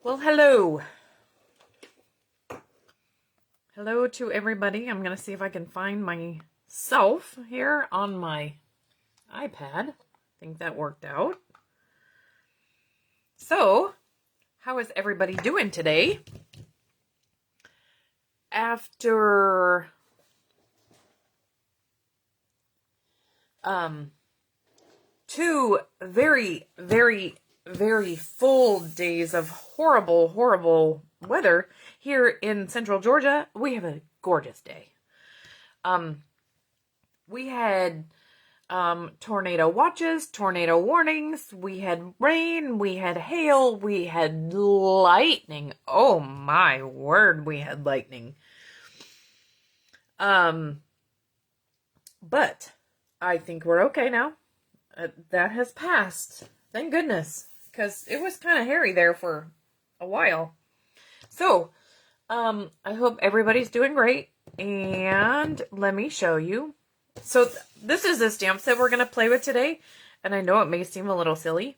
Well, hello. Hello to everybody. I'm going to see if I can find myself here on my iPad. I think that worked out. So, how is everybody doing today? After two very full days of horrible weather here in central Georgia, we have a gorgeous day. We had tornado watches, tornado warnings, we had rain, we had hail, we had lightning. Oh my word, we had lightning. But I think we're okay now. That has passed. Thank goodness. Because it was kind of hairy there for a while. So, I hope everybody's doing great. And let me show you. So, this is the stamp set we're going to play with today. And I know it may seem a little silly.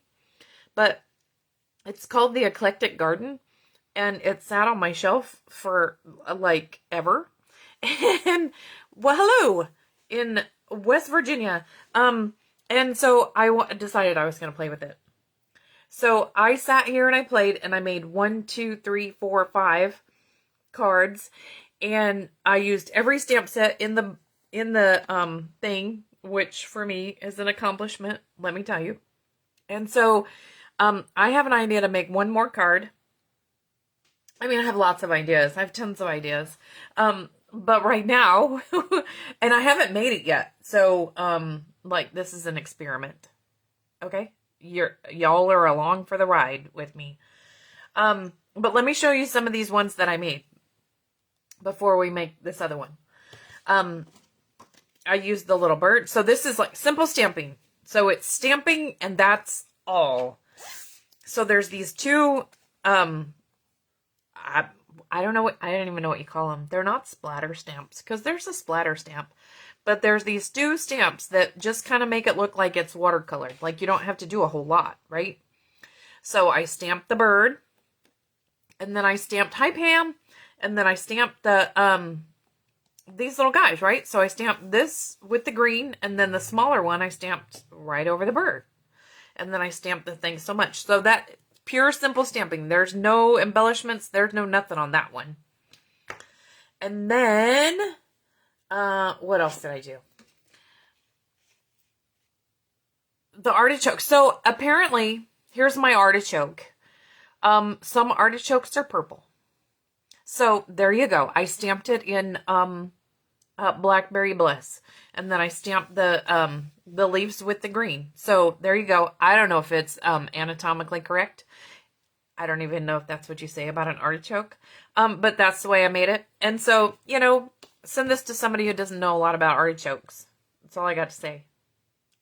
But it's called the Eclectic Garden. And it sat on my shelf for, like, ever. And, well, hello! In West Virginia. And so I decided I was going to play with it. So I sat here and I played and I made 1, 2, 3, 4, 5 cards. And I used every stamp set in the thing, which for me is an accomplishment, let me tell you. And so I have an idea to make one more card. I mean, I have lots of ideas. I have tons of ideas. But right now, and I haven't made it yet. So, like, this is an experiment. Okay? Y'all are along for the ride with me. But let me show you some of these ones that I made before we make this other one. I used the little bird. So this is like simple stamping. So it's stamping and that's all. So there's these two, I don't even know what you call them. They're not splatter stamps because there's a splatter stamp. But there's these two stamps that just kind of make it look like it's watercolored. Like you don't have to do a whole lot, right? So I stamped the bird. And then I stamped Hype Ham. And then I stamped the these little guys, right? So I stamped this with the green. And then the smaller one I stamped right over the bird. And then I stamped the thing so much. So that pure simple stamping. There's no embellishments. There's no nothing on that one. And then what else did I do? The artichoke. So apparently, here's my artichoke. Some artichokes are purple. So there you go. I stamped it in Blackberry Bliss. And then I stamped the leaves with the green. So there you go. I don't know if it's anatomically correct. I don't even know if that's what you say about an artichoke. But that's the way I made it. And so, you know, send this to somebody who doesn't know a lot about artichokes. That's all I got to say.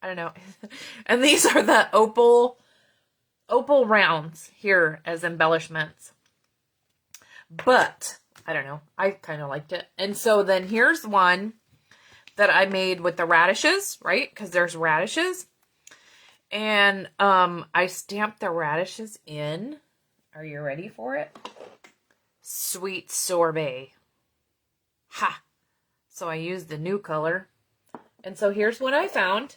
I don't know. And these are the opal rounds here as embellishments. But, I don't know. I kind of liked it. And so then here's one that I made with the radishes, right? Because there's radishes. And I stamped the radishes in. Are you ready for it? Sweet Sorbet. Ha! So I used the new color. And so here's what I found.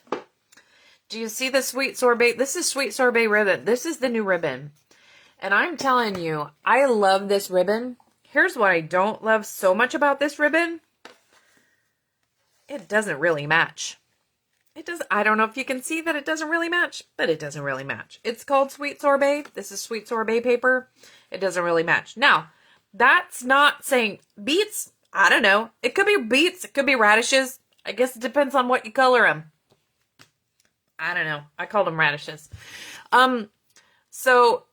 Do you see the Sweet Sorbet? This is Sweet Sorbet ribbon. This is the new ribbon. And I'm telling you, I love this ribbon. Here's what I don't love so much about this ribbon. It doesn't really match. It does. I don't know if you can see that it doesn't really match, but it doesn't really match. It's called Sweet Sorbet. This is Sweet Sorbet paper. It doesn't really match. Now, that's not saying beets. I don't know. It could be beets. It could be radishes. I guess it depends on what you color them. I don't know. I called them radishes. So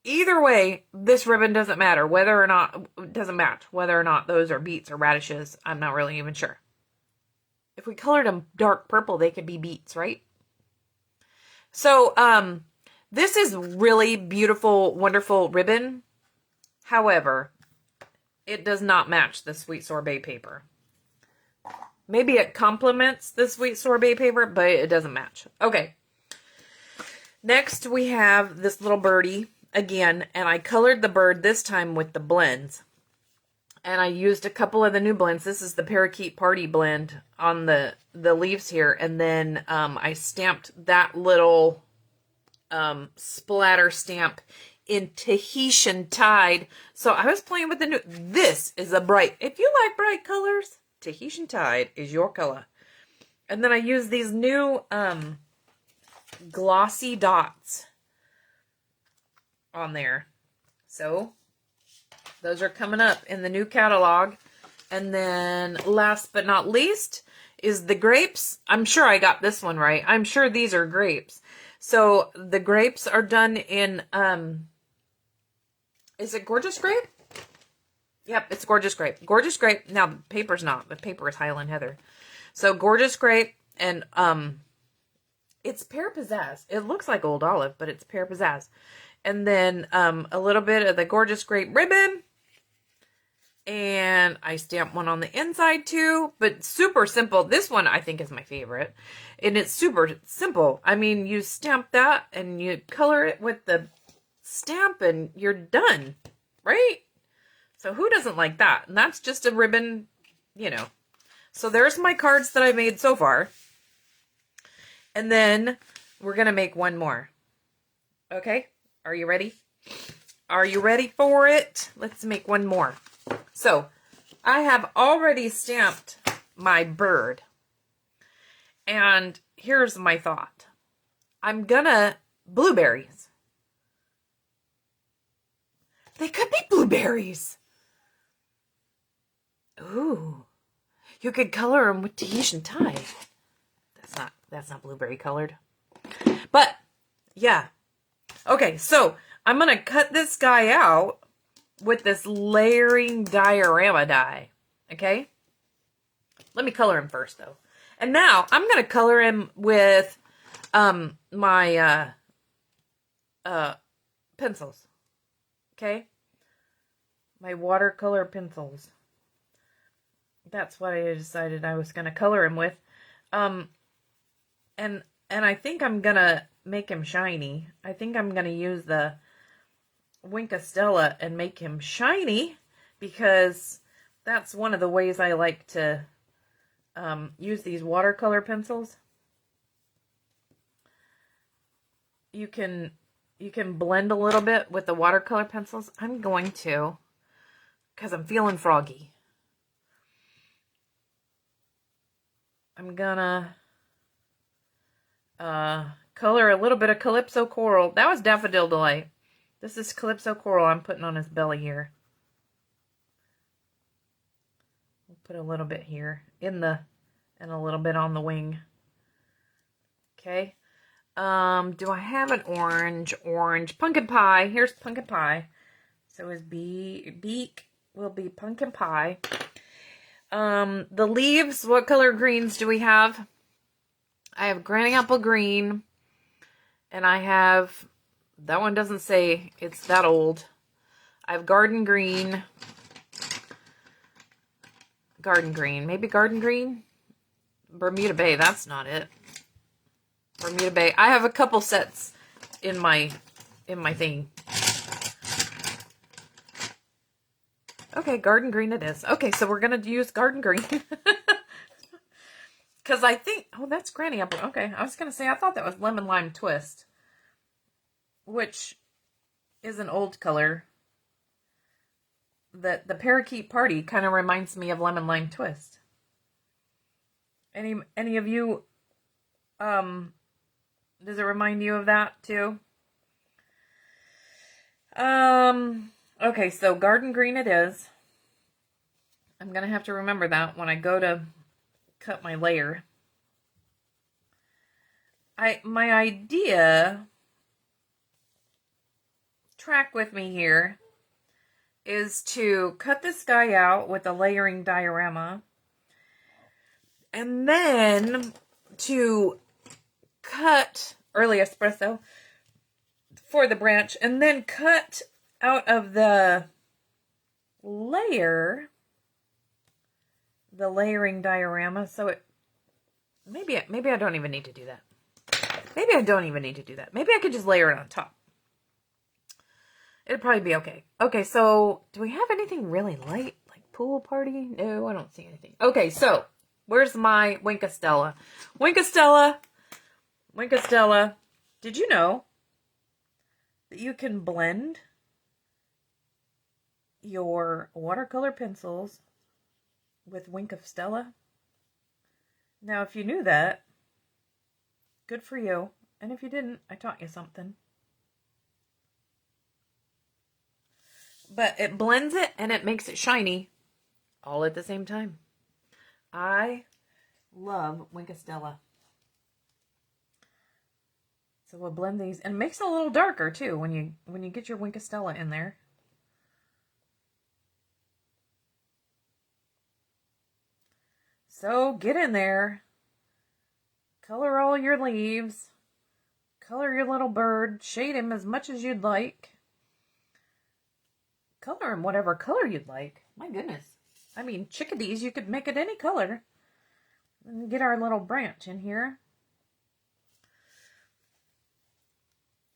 either way, this ribbon doesn't matter whether or not, it doesn't match whether or not those are beets or radishes. I'm not really even sure. If we colored them dark purple, they could be beets, right? So, this is really beautiful, wonderful ribbon. However, it does not match the Sweet Sorbet paper. Maybe it complements the Sweet Sorbet paper, but it doesn't match. Okay. Next, we have this little birdie. again, and I colored the bird this time with the blends. And I used a couple of the new blends. This is the Parakeet Party blend on the leaves here. And then I stamped that little splatter stamp in Tahitian Tide. So I was playing with the new... This is a bright... If you like bright colors, Tahitian Tide is your color. And then I used these new Glossy Dots on there. So... those are coming up in the new catalog. And then last but not least is the grapes. I'm sure I got this one right. I'm sure these are grapes. So the grapes are done in, is it Gorgeous Grape? Yep, it's Gorgeous Grape. Gorgeous Grape. Now the paper's not. The paper is Highland Heather. So Gorgeous Grape and it's Pear Pizzazz. It looks like Old Olive, but it's Pear Pizzazz. And then a little bit of the Gorgeous Grape ribbon. And I stamped one on the inside too, but super simple. This one I think is my favorite. And it's super simple. I mean, you stamp that and you color it with the stamp and you're done, right? So who doesn't like that? And that's just a ribbon, you know. So there's my cards that I made so far. And then we're going to make one more. Okay? Are you ready? Are you ready for it? Let's make one more. So, I have already stamped my bird. And here's my thought. I'm gonna... blueberries. They could be blueberries. Ooh. You could color them with Tahitian Tide. That's not blueberry colored. But, yeah. Okay, so I'm gonna cut this guy out with this layering diorama die, okay? Let me color him first, though. And now, I'm going to color him with my pencils, okay? My watercolor pencils. That's what I decided I was going to color him with. And I think I'm going to make him shiny. I think I'm going to use the Wink Stella and make him shiny because that's one of the ways I like to use these watercolor pencils. You can blend a little bit with the watercolor pencils. I'm going to because I'm feeling froggy. I'm gonna color a little bit of Calypso Coral. That was Daffodil Delight. This is Calypso Coral I'm putting on his belly here. We'll put a little bit here and a little bit on the wing. Okay. Do I have an orange? Orange. Pumpkin pie. Here's pumpkin pie. So his beak will be pumpkin pie. The leaves, what color greens do we have? I have granny apple green. And I have... that one doesn't say it's that old. I have garden green. Garden green. Maybe garden green? Bermuda Bay. That's not it. Bermuda Bay. I have a couple sets in my thing. Okay, garden green it is. Okay, so we're going to use garden green. Because I think... oh, that's granny apple. Okay, I was going to say, I thought that was lemon lime twist. Which is an old color. The Parakeet Party kind of reminds me of Lemon Lime Twist. Any of you, does it remind you of that too? Okay, so garden green it is. I'm going to have to remember that when I go to cut my layer. My idea... track with me here is to cut this guy out with a layering diorama and then to cut early espresso for the branch and then cut out of the layer the layering diorama so it maybe I don't even need to do that. Maybe I don't even need to do that. Maybe I could just layer it on top. It'd probably be okay. Okay, so do we have anything really light? Like pool party? No, I don't see anything. Okay, so where's my Winkastella? Winkastella, Winkastella, did you know that you can blend your watercolor pencils with Winkastella? Now, if you knew that, good for you. And if you didn't, I taught you something. But it blends it and it makes it shiny all at the same time. I love Winkastella. So we'll blend these, and it makes it a little darker too when you get your Winkastella in there. So get in there, color all your leaves, color your little bird, shade him as much as you'd like. Color him whatever color you'd like. My goodness. I mean, chickadees, you could make it any color. And get our little branch in here.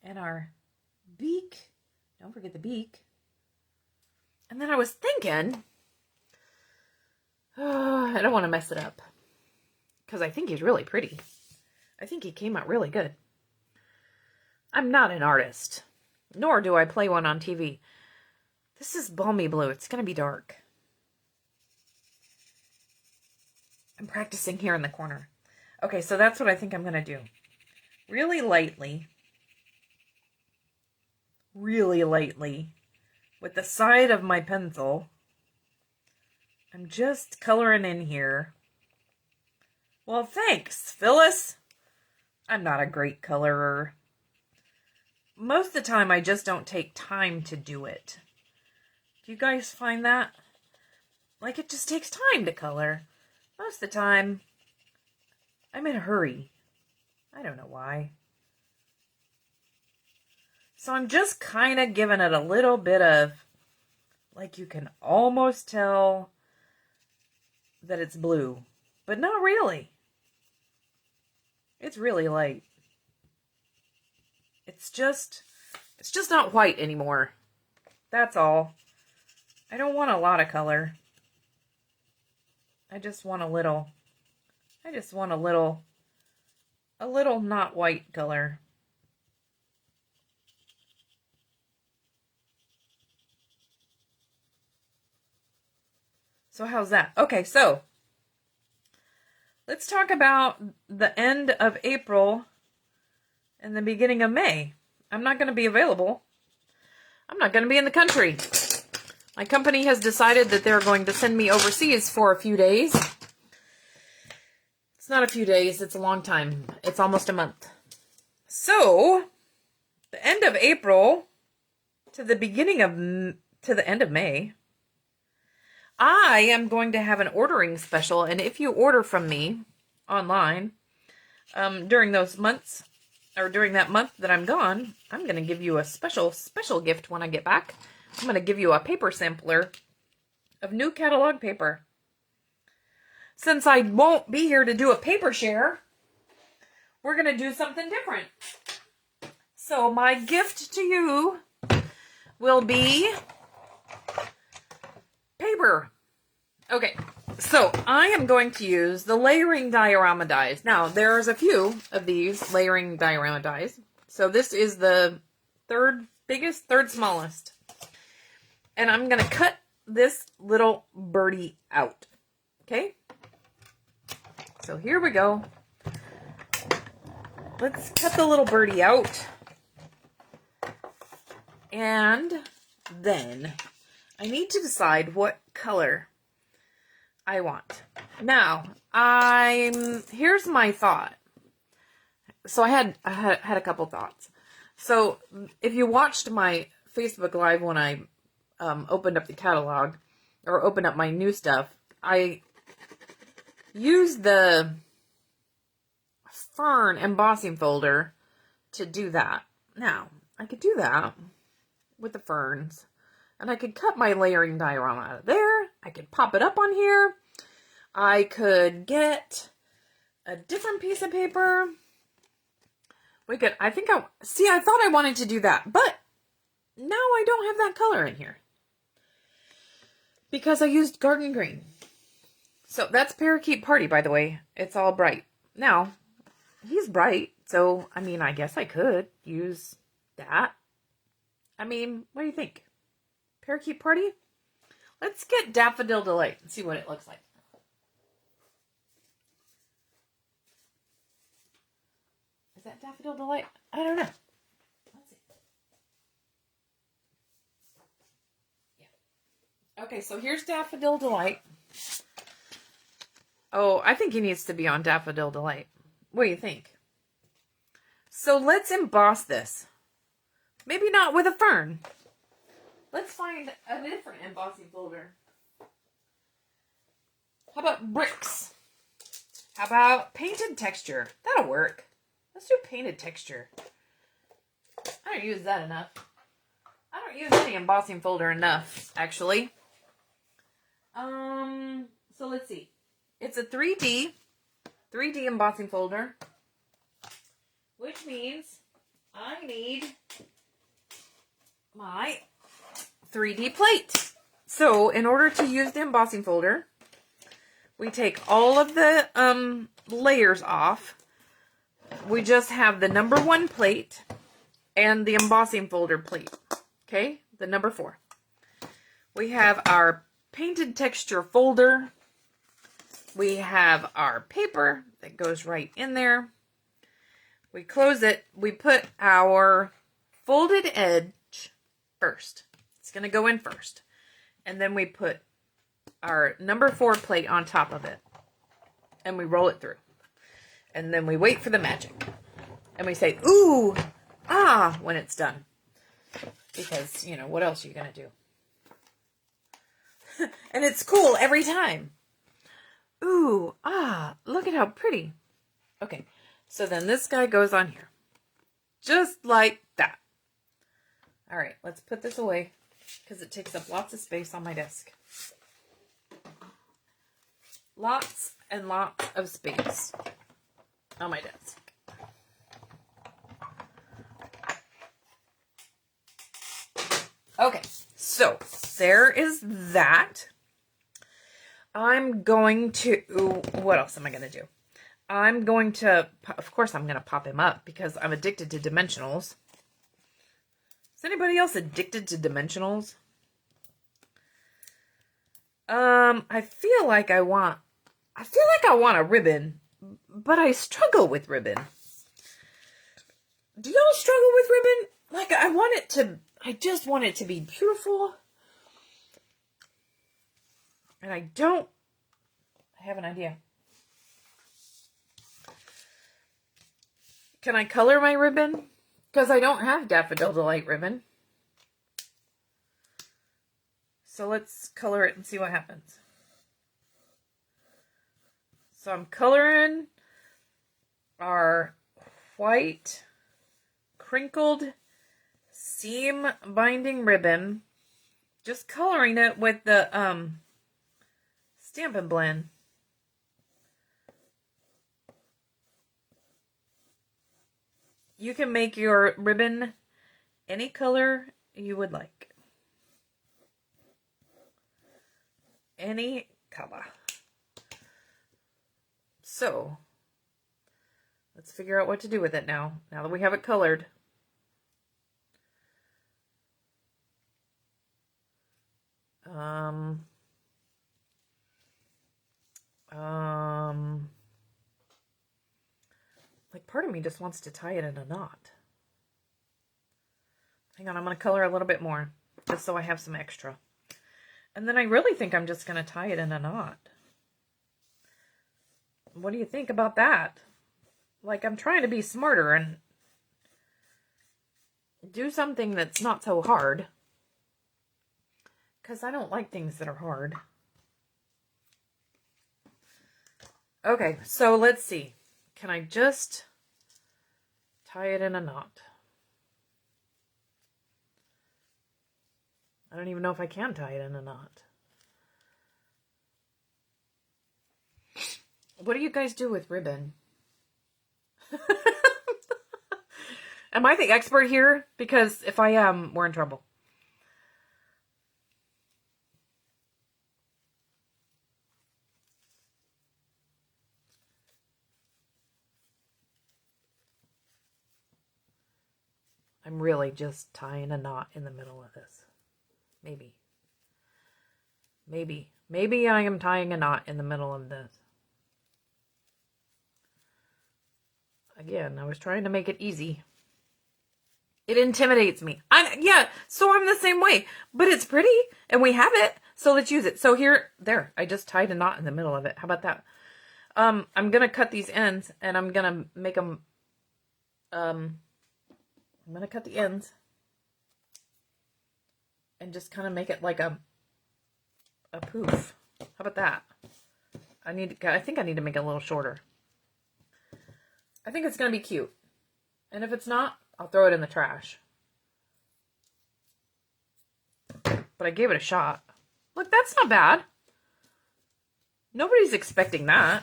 And our beak. Don't forget the beak. And then I was thinking, I don't want to mess it up. Because I think he's really pretty. I think he came out really good. I'm not an artist. Nor do I play one on TV. This is balmy blue. It's going to be dark. I'm practicing here in the corner. Okay, so that's what I think I'm going to do. Really lightly, with the side of my pencil, I'm just coloring in here. Well, thanks, Phyllis. I'm not a great colorer. Most of the time, I just don't take time to do it. Do you guys find that? Like, it just takes time to color. Most of the time, I'm in a hurry. I don't know why. So I'm just kind of giving it a little bit of, like, you can almost tell that it's blue, but not really. It's really light. It's just not white anymore. That's all. I don't want a lot of color. I just want a little not white color. So how's that? Okay, so let's talk about the end of April and the beginning of May. I'm not going to be available. I'm not going to be in the country. My company has decided that they're going to send me overseas for a few days. It's not a few days, it's a long time. It's almost a month. So, the end of April to the end of May, I am going to have an ordering special, and if you order from me online during those months, or during that month that I'm gone, I'm going to give you a special gift when I get back. I'm going to give you a paper sampler of new catalog paper. Since I won't be here to do a paper share, we're going to do something different. So my gift to you will be paper. Okay, so I am going to use the layering diorama dies. Now, there's a few of these layering diorama dies. So this is the third biggest, third smallest. And I'm going to cut this little birdie out. Okay? So here we go. Let's cut the little birdie out. And then I need to decide what color I want. Now, here's my thought. So I had a couple thoughts. So if you watched my Facebook Live when I opened up the catalog, or opened up my new stuff, I used the fern embossing folder to do that. Now, I could do that with the ferns, and I could cut my layering diorama out of there. I could pop it up on here. I could get a different piece of paper. I thought I wanted to do that, but now I don't have that color in here because I used Garden Green. So that's Parakeet Party, by the way. It's all bright. Now, he's bright, so, I mean, I guess I could use that. I mean, what do you think? Parakeet Party? Let's get Daffodil Delight and see what it looks like. Is that Daffodil Delight? I don't know. Let's see. Yeah. Okay, so here's Daffodil Delight. Oh, I think he needs to be on Daffodil Delight. What do you think? So let's emboss this. Maybe not with a fern. Let's find a different embossing folder. How about bricks? How about painted texture? That'll work. Let's do painted texture. I don't use that enough. I don't use any embossing folder enough, actually. So let's see. It's a 3D embossing folder, which means I need my 3D plate. So in order to use the embossing folder, we take all of the layers off. We just have the number 1 plate and the embossing folder plate. Okay, the number 4. We have our painted texture folder. We have our paper that goes right in there. We close it. We put our folded edge first. It's going to go in first. And then we put our number 4 plate on top of it. And we roll it through. And then we wait for the magic. And we say, ooh, ah, when it's done. Because, you know, what else are you going to do? And it's cool every time. Ooh, ah, look at how pretty. Okay, so then this guy goes on here. Just like that. All right, let's put this away because it takes up lots of space on my desk. Lots and lots of space on my desk. Okay, so there is that. I'm going to, what else am I going to do? I'm going to, of course I'm going to pop him up because I'm addicted to dimensionals. Is anybody else addicted to dimensionals? I feel like I want a ribbon, but I struggle with ribbon. Do y'all struggle with ribbon? Like, I just want it to be beautiful. And I don't have an idea. Can I color my ribbon? Because I don't have Daffodil Delight ribbon. So let's color it and see what happens. So I'm coloring our white crinkled seam binding ribbon. Just coloring it with the Stampin' blend. You can make your ribbon any color you would like. Any color. So, let's figure out what to do with it now that we have it colored. Like part of me just wants to tie it in a knot. Hang on, I'm going to color a little bit more just so I have some extra. And then I really think I'm just going to tie it in a knot. What do you think about that? Like, I'm trying to be smarter and do something that's not so hard. Because I don't like things that are hard. Okay, so let's see. Can I just tie it in a knot? I don't even know if I can tie it in a knot. What do you guys do with ribbon? Am I the expert here? Because if I am, we're in trouble. I'm really just tying a knot in the middle of this. Maybe. Maybe I am tying a knot in the middle of this. Again, I was trying to make it easy. It intimidates me. Yeah, so I'm the same way. But it's pretty, and we have it, so let's use it. So there, I just tied a knot in the middle of it. How about that? I'm going to cut these ends, and I'm going to make them, I'm going to cut the ends, and just kind of make it like a poof. How about that? I think I need to make it a little shorter. I think it's going to be cute. And if it's not, I'll throw it in the trash. But I gave it a shot. Look, that's not bad. Nobody's expecting that.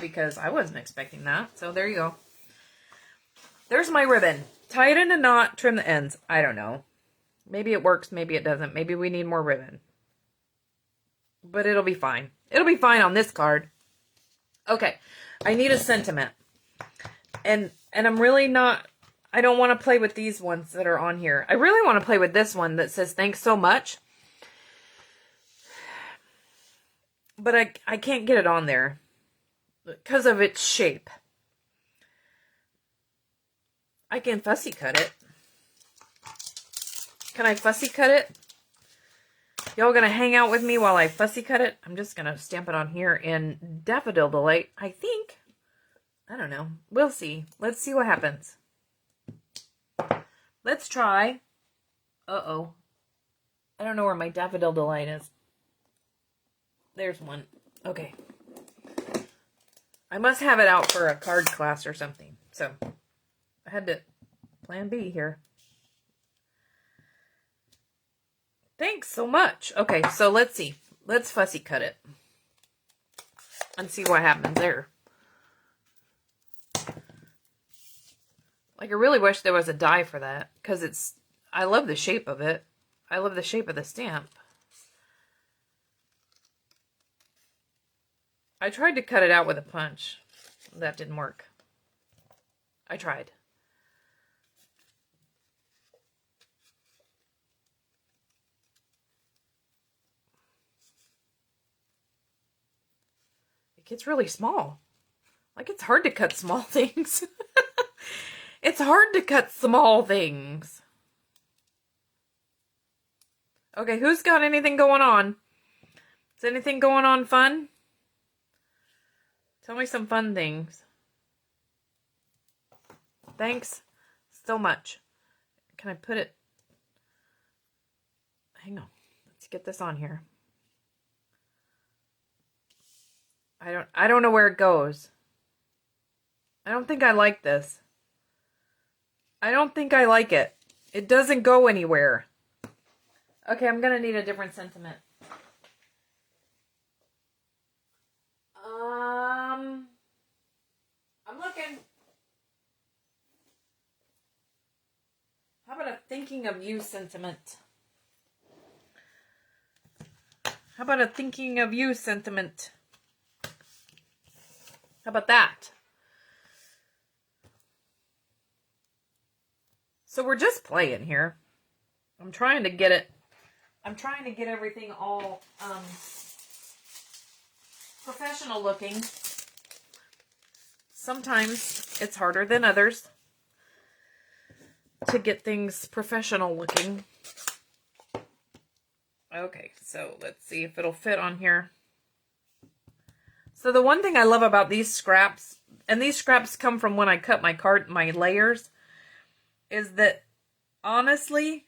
Because I wasn't expecting that. So there you go. There's my ribbon. Tie it in a knot, trim the ends. I don't know. Maybe it works, maybe it doesn't. Maybe we need more ribbon. But it'll be fine. It'll be fine on this card. Okay. I need a sentiment. And I'm really not... I don't want to play with these ones that are on here. I really want to play with this one that says, thanks so much. But I can't get it on there. Because of its shape. I can fussy cut it. Can I fussy cut it? Y'all gonna hang out with me while I fussy cut it? I'm just gonna stamp it on here in Daffodil Delight, I think. I don't know. We'll see. Let's see what happens. Let's try. Uh-oh. I don't know where my Daffodil Delight is. There's one. Okay. I must have it out for a card class or something. So, I had to plan B here. Thanks so much. Okay, so let's see. Let's fussy cut it. And see what happens there. Like, I really wish there was a die for that. Because I love the shape of it. I love the shape of the stamp. I tried to cut it out with a punch. That didn't work. I tried. It gets really small. Like, it's hard to cut small things. It's hard to cut small things. Okay, who's got anything going on? Is anything going on fun? Tell me some fun things. Thanks so much. Can I put it? Hang on. Let's get this on here. I don't know where it goes. I don't think I like this. I don't think I like it. It doesn't go anywhere. Okay, I'm gonna need a different sentiment. I'm looking. How about a thinking of you sentiment? How about a thinking of you sentiment? How about that? So we're just playing here. I'm trying to get it. I'm trying to get everything all professional looking. Sometimes it's harder than others to get things professional looking. Okay, so let's see if it'll fit on here. So the one thing I love about these scraps, and these scraps come from when I cut my layers, is that honestly,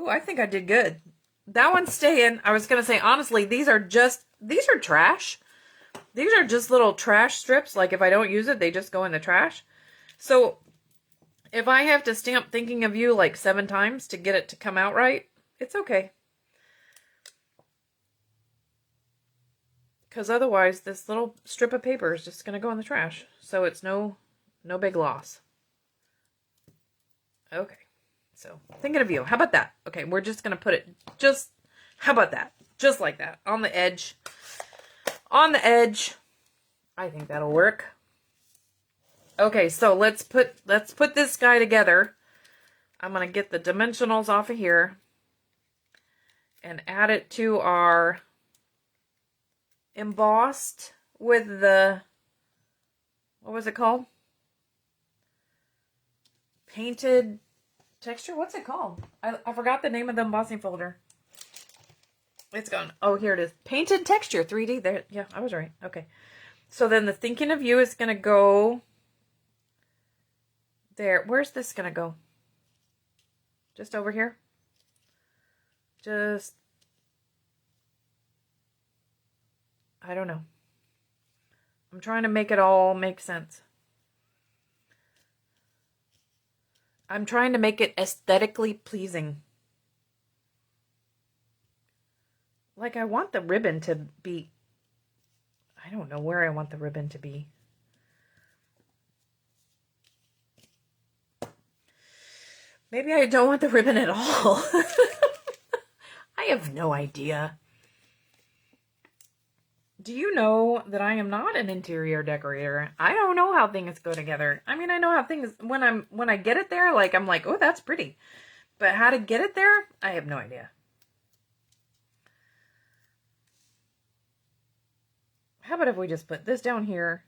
I think I did good. That one's staying. I was going to say, honestly, these are trash. These are just little trash strips. Like, if I don't use it, they just go in the trash. So, if I have to stamp thinking of you like 7 times to get it to come out right, it's okay. Because otherwise, this little strip of paper is just going to go in the trash. So, it's no big loss. Okay. So, thinking of you. How about that? Okay, we're just going to put it how about that? Just like that. On the edge. On the edge. I think that'll work. Okay, so let's put this guy together. I'm going to get the dimensionals off of here and add it to our embossed with the, what was it called? Painted texture? What's it called? I forgot the name of the embossing folder. It's gone. Oh, here it is. Painted texture 3D. There. Yeah, I was right. Okay. So then the Thinking of You is going to go there. Where's this going to go? Just over here? Just, I don't know. I'm trying to make it all make sense. I'm trying to make it aesthetically pleasing. Like, I want the ribbon to be, I don't know where I want the ribbon to be. Maybe I don't want the ribbon at all. I have no idea. Do you know that I am not an interior decorator? I don't know how things go together. I mean, I know how things, when I get it there, like, I'm like, oh, that's pretty. But how to get it there, I have no idea. How about if we just put this down here?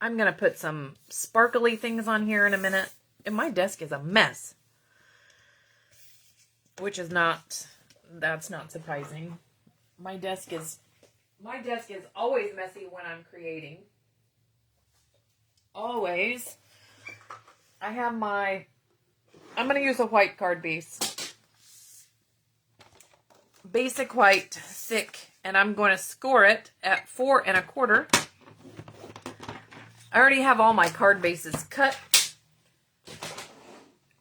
I'm going to put some sparkly things on here in a minute. And my desk is a mess. Which is not, that's not surprising. My desk is always messy when I'm creating. Always. I have my, I'm going to use a white card base. Basic white, thick, and I'm going to score it at 4 1/4. I already have all my card bases cut.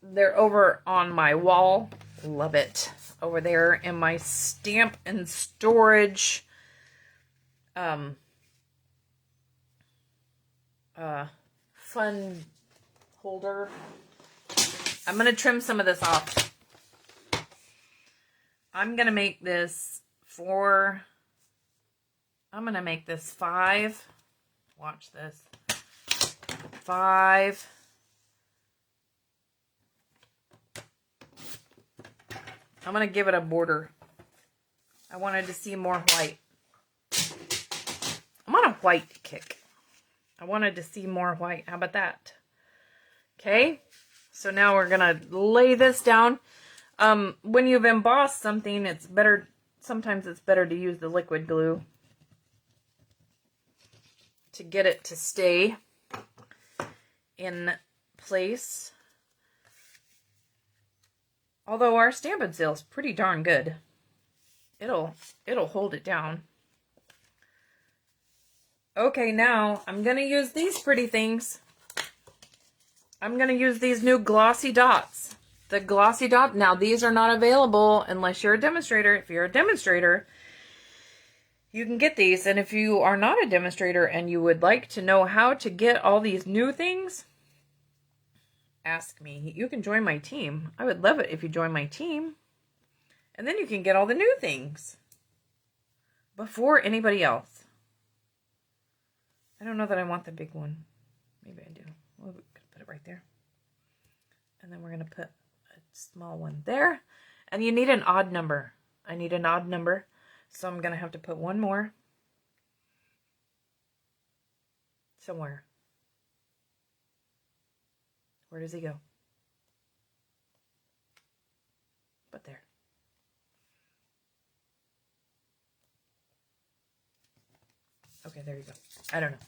They're over on my wall. Love it. Over there in my stamp and storage fun holder. I'm going to trim some of this off. I'm going to make this 5. Watch this. 5. I'm going to give it a border. I wanted to see more white. I'm on a white kick. I wanted to see more white. How about that? Okay. So now we're going to lay this down. When you've embossed something, it's better, sometimes it's better to use the liquid glue to get it to stay in place. Although our Stampin' Seal is pretty darn good. It'll hold it down. Okay, now I'm going to use these pretty things. I'm going to use these new Glossy Dots. The Glossy Dot, now these are not available unless you're a demonstrator. If you're a demonstrator, you can get these. And if you are not a demonstrator and you would like to know how to get all these new things, ask me. You can join my team. I would love it if you join my team. And then you can get all the new things before anybody else. I don't know that I want the big one. Maybe I do. We're going to put it right there. And then we're going to put a small one there. And you need an odd number. I need an odd number. So I'm going to have to put one more somewhere. Where does he go? But there. Okay, there you go. I don't know.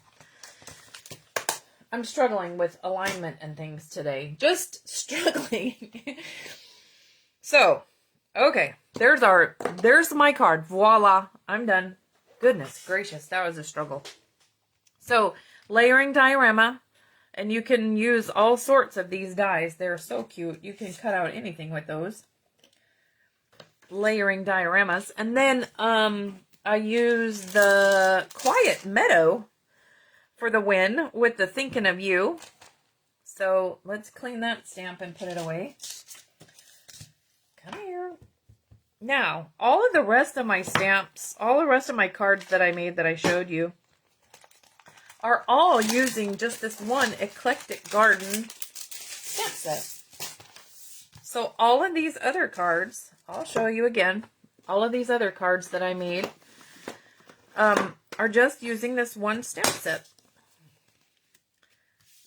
I'm struggling with alignment and things today. Just struggling. So, okay. There's my card. Voila. I'm done. Goodness gracious. That was a struggle. So, layering diorama. And you can use all sorts of these dies. They're so cute. You can cut out anything with those. Layering dioramas. And then I use the Quiet Meadow for the win with the Thinking of You. So let's clean that stamp and put it away. Come here. Now, all of the rest of my stamps, all the rest of my cards that I made that I showed you, are all using just this one Eclectic Garden stamp set. So all of these other cards, I'll show you again. All of these other cards that I made are just using this one stamp set.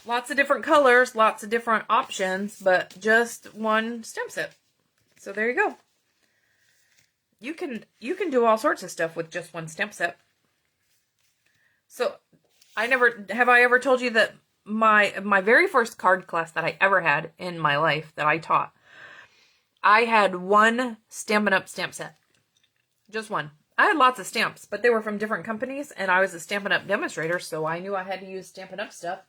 Lots of different colors, lots of different options, but just one stamp set. So there you go. You can do all sorts of stuff with just one stamp set. So have I ever told you that my very first card class that I ever had in my life that I taught, I had one Stampin' Up! Stamp set. Just one. I had lots of stamps, but they were from different companies, and I was a Stampin' Up! Demonstrator, so I knew I had to use Stampin' Up! Stuff.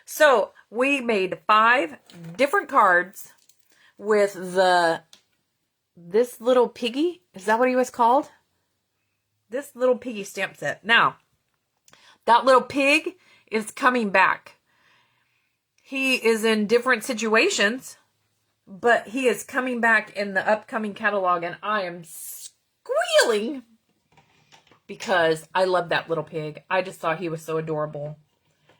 So we made 5 different cards with this little piggy. Is that what he was called? This little piggy stamp set. Now, that little pig is coming back. He is in different situations, but he is coming back in the upcoming catalog, and I am squealing because I love that little pig. I just thought he was so adorable.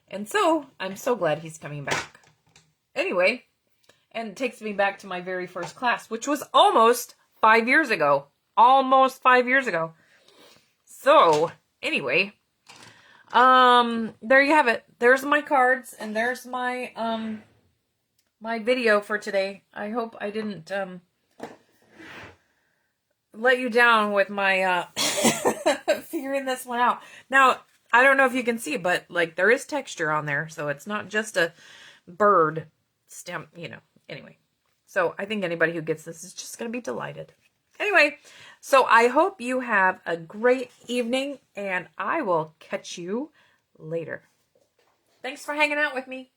And so, I'm so glad he's coming back. Anyway, and it takes me back to my very first class, which was almost 5 years ago. Almost 5 years ago. So, anyway, there you have it. There's my cards, and there's my, my video for today. I hope I didn't, let you down with my, figuring this one out. Now, I don't know if you can see, but, like, there is texture on there, so it's not just a bird stamp, you know. Anyway, so I think anybody who gets this is just going to be delighted. Anyway, so I hope you have a great evening, and I will catch you later. Thanks for hanging out with me.